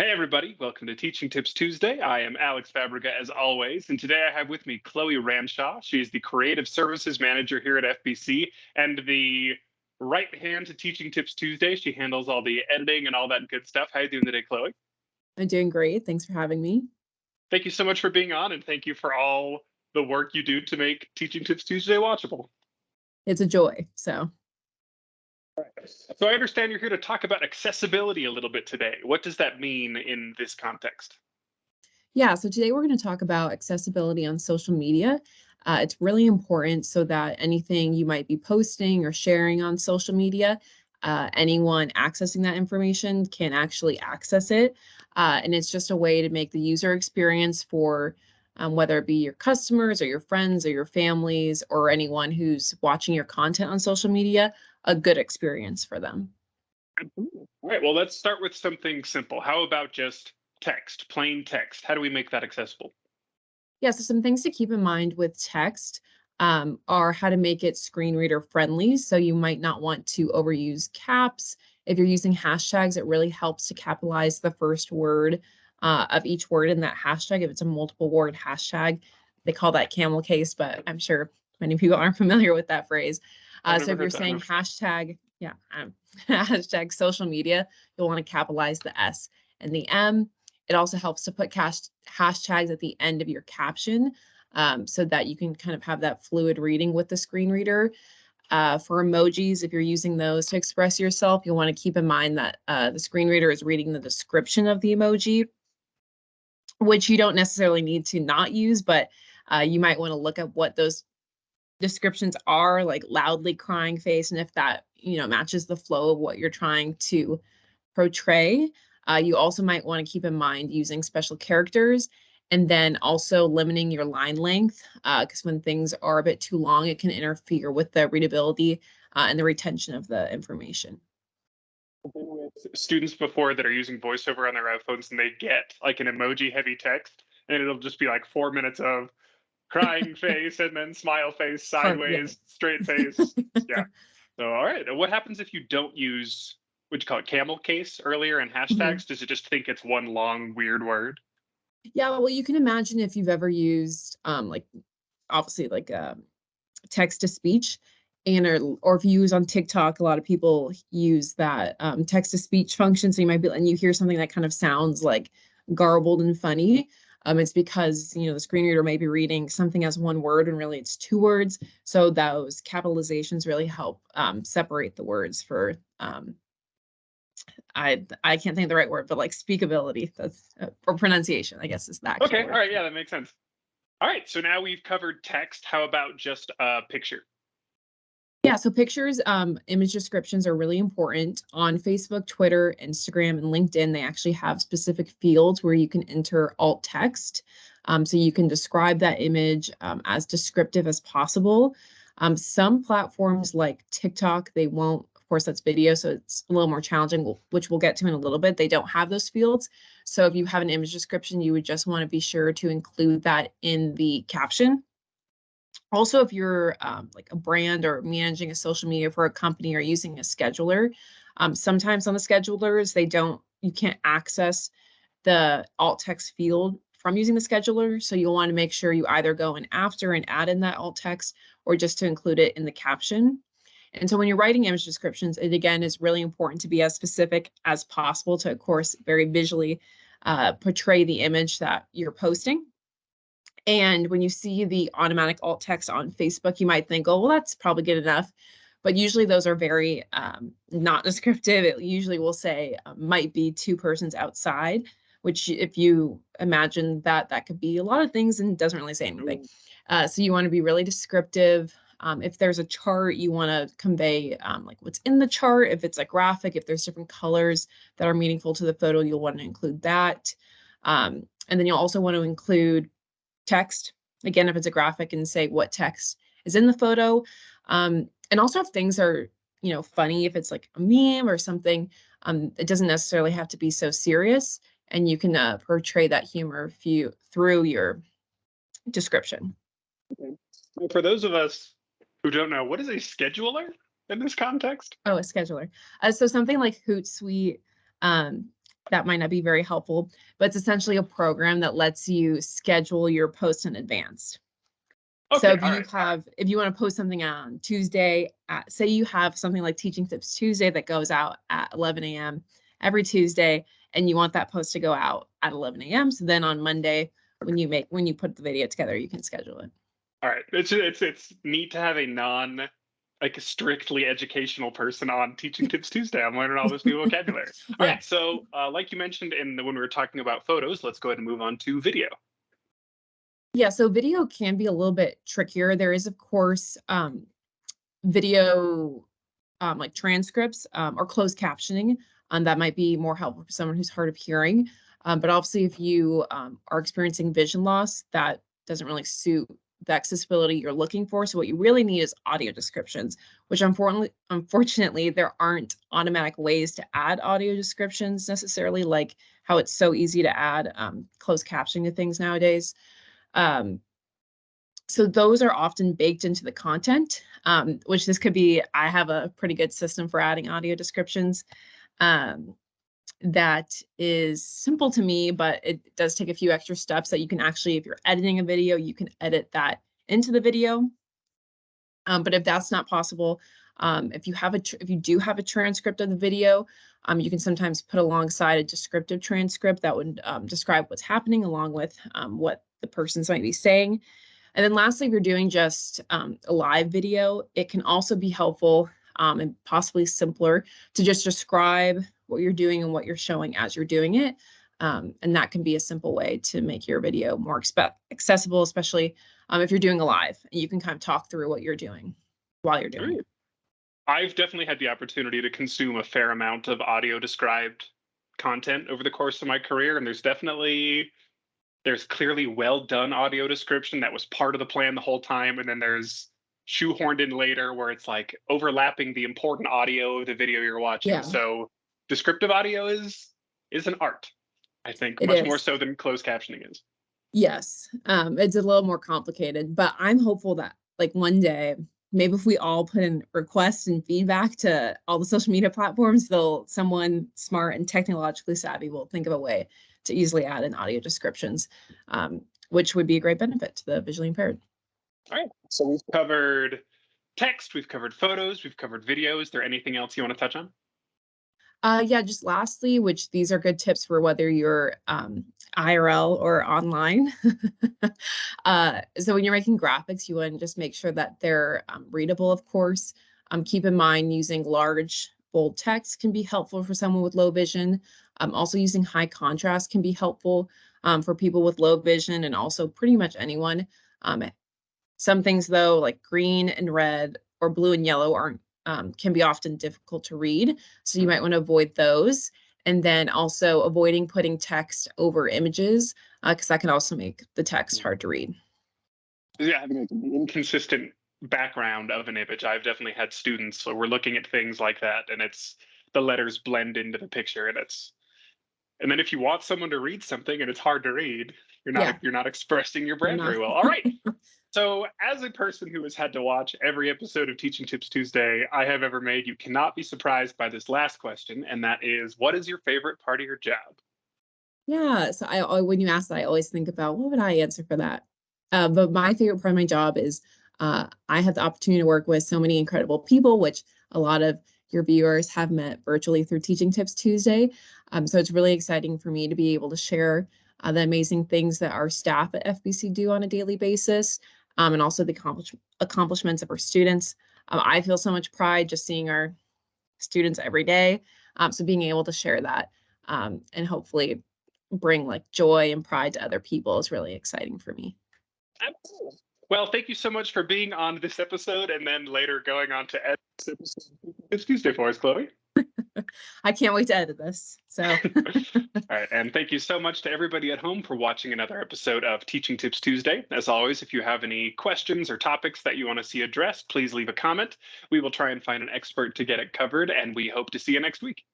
Hey everybody, welcome to Teaching Tips Tuesday. I am Alex Fabrega as always, and today I have with me Chloe Ranshaw. She's the Creative Services Manager here at FBC and the right hand to Teaching Tips Tuesday. She handles all the editing and all that good stuff. How you doing today, Chloe? I'm doing great. Thanks for having me. Thank you so much for being on, and thank you for all the work you do to make Teaching Tips Tuesday watchable. It's a joy. So, So I understand you're here to talk about accessibility a little bit today. What does that mean in this context? yeah, so today we're going to talk about accessibility on social media. It's really important so that anything you might be posting or sharing on social media, anyone accessing that information can actually access it. And it's just a way to make the user experience for whether it be your customers or your friends or your families or anyone who's watching your content on social media, a good experience for them. Absolutely. All right, well, let's start with something simple. How about just text, plain text? How do we make that accessible? Yeah, so some things to keep in mind with text are how to make it screen reader friendly. So you might not want to overuse caps. If you're using hashtags, it really helps to capitalize the first word of each word in that hashtag. If it's a multiple word hashtag, they call that camel case, but I'm sure many people aren't familiar with that phrase. I've So never if you're heard that. saying No. hashtag, yeah, hashtag social media, you'll want to capitalize the S and the M. It also helps to put hashtags at the end of your caption so that you can kind of have that fluid reading with the screen reader. For emojis, if you're using those to express yourself, you'll want to keep in mind that the screen reader is reading the description of the emoji, which you don't necessarily need to not use, but you might want to look at what those descriptions are, like loudly crying face, and if that matches the flow of what you're trying to portray. You also might want to keep in mind using special characters and then also limiting your line length because when things are a bit too long, it can interfere with the readability and the retention of the information. I've been with students before that are using voiceover on their iPhones and they get like an emoji heavy text, and it'll just be like 4 minutes of crying face and then smile face, Hard, yeah. sideways, straight face. Yeah. So, all right. What happens if you don't use, what you call it, camel case earlier in Mhm. hashtags? Does it just think it's one long weird word? Yeah, well, you can imagine if you've ever used like obviously like text to speech and or if you use on TikTok, a lot of people use that text to speech function. So you might be and you hear something that kind of sounds like garbled and funny. It's because the screen reader may be reading something as one word and really it's two words. So those capitalizations really help separate the words for I can't think of the right word, but like speakability. That's or pronunciation, I guess is the actual Okay. All word. right. Yeah, that makes sense. All right. So now we've covered text. How about just a picture? Yeah, so pictures, image descriptions are really important. On Facebook, Twitter, Instagram, and LinkedIn, they actually have specific fields where you can enter alt text. So you can describe that image as descriptive as possible. Some platforms like TikTok, they won't, of course, that's video, so it's a little more challenging, which we'll get to in a little bit. They don't have those fields. So if you have an image description, you would just want to be sure to include that in the caption. Also, if you're like a brand or managing a social media for a company or using a scheduler, sometimes on the schedulers, you can't access the alt text field from using the scheduler. So you'll want to make sure you either go in after and add in that alt text or just to include it in the caption. And so when you're writing image descriptions, it again is really important to be as specific as possible to, of course, very visually portray the image that you're posting. And when you see the automatic alt text on Facebook, you might think, oh, well, that's probably good enough. But usually those are very not descriptive. It usually will say might be two persons outside, which if you imagine that, that could be a lot of things and doesn't really say anything. Ooh. So you want to be really descriptive. If there's a chart, you want to convey like what's in the chart. If it's a graphic, if there's different colors that are meaningful to the photo, you'll want to include that. And then you'll also want to include text, again, if it's a graphic and say what text is in the photo. And also if things are, funny, if it's like a meme or something, it doesn't necessarily have to be so serious. And you can portray that humor through your description. Okay. So for those of us who don't know, what is a scheduler in this context? Oh, a scheduler. So something like Hootsuite, um, that might not be very helpful, but it's essentially a program that lets you schedule your posts in advance. So Okay, if all you right. have, if you want to post something on Tuesday, say you have something like Teaching Tips Tuesday that goes out at 11 a.m. every Tuesday, and you want that post to go out at 11 a.m. So then on Monday, when you put the video together, you can schedule it. All right. It's neat to have a non like a strictly educational person on Teaching Tips Tuesday. I'm learning all this new vocabulary. All Yeah. right. So, like you mentioned when we were talking about photos, let's go ahead and move on to video. Yeah, so video can be a little bit trickier. There is, of course, video like transcripts or closed captioning that might be more helpful for someone who's hard of hearing. But obviously, if you are experiencing vision loss, that doesn't really suit the accessibility you're looking for. So what you really need is audio descriptions, which unfortunately, there aren't automatic ways to add audio descriptions necessarily, like how it's so easy to add closed captioning to things nowadays. Um, so those are often baked into the content, which this could be. I have a pretty good system for adding audio descriptions um, that is simple to me, but it does take a few extra steps that you can actually, if you're editing a video, you can edit that into the video. But if that's not possible, if you do have a transcript of the video, you can sometimes put alongside a descriptive transcript that would describe what's happening along with what the persons might be saying. And then lastly, if you're doing just a live video, it can also be helpful and possibly simpler to just describe what you're doing and what you're showing as you're doing it. And that can be a simple way to make your video more accessible, especially if you're doing a live and you can kind of talk through what you're doing while you're All doing right. it. I've definitely had the opportunity to consume a fair amount of audio described content over the course of my career, and there's clearly well done audio description that was part of the plan the whole time, and then there's shoehorned in later where it's like overlapping the important audio of the video you're watching. Yeah, So descriptive audio is an art, I think, it much more is. so than closed captioning is. Yes, it's a little more complicated, but I'm hopeful that like one day, maybe if we all put in requests and feedback to all the social media platforms, someone smart and technologically savvy will think of a way to easily add in audio descriptions, which would be a great benefit to the visually impaired. All right. So we've covered text, we've covered photos, we've covered video. Is there anything else you want to touch on? Yeah, just lastly, which these are good tips for whether you're IRL or online. So when you're making graphics, you want to just make sure that they're readable, of course. Keep in mind using large, bold text can be helpful for someone with low vision. Also using high contrast can be helpful for people with low vision and also pretty much anyone. Um, some things though, like green and red or blue and yellow aren't can be often difficult to read. So you might want to avoid those. And then also avoiding putting text over images because that can also make the text hard to read. Yeah, having like an inconsistent background of an image. I've definitely had students where we're looking at things like that, and it's the letters blend into the picture, and then if you want someone to read something and it's hard to read, Yeah, you're not expressing your you're brand not. very well. All right. So, as a person who has had to watch every episode of Teaching Tips Tuesday I have ever made, you cannot be surprised by this last question, and that is, what is your favorite part of your job? Yeah, so when you ask that, I always think about what would I answer for that. But my favorite part of my job is I have the opportunity to work with so many incredible people, which a lot of your viewers have met virtually through Teaching Tips Tuesday. So it's really exciting for me to be able to share the amazing things that our staff at FBC do on a daily basis, and also the accomplishments of our students. I feel so much pride just seeing our students every day. So being able to share that and hopefully bring like joy and pride to other people is really exciting for me. Absolutely. Well, thank you so much for being on this episode and then later going on to edit this episode of It's Tuesday for us, Chloe. I can't wait to edit this. So All right. And thank you so much to everybody at home for watching another episode of Teaching Tips Tuesday. As always, if you have any questions or topics that you want to see addressed, please leave a comment. We will try and find an expert to get it covered, and we hope to see you next week.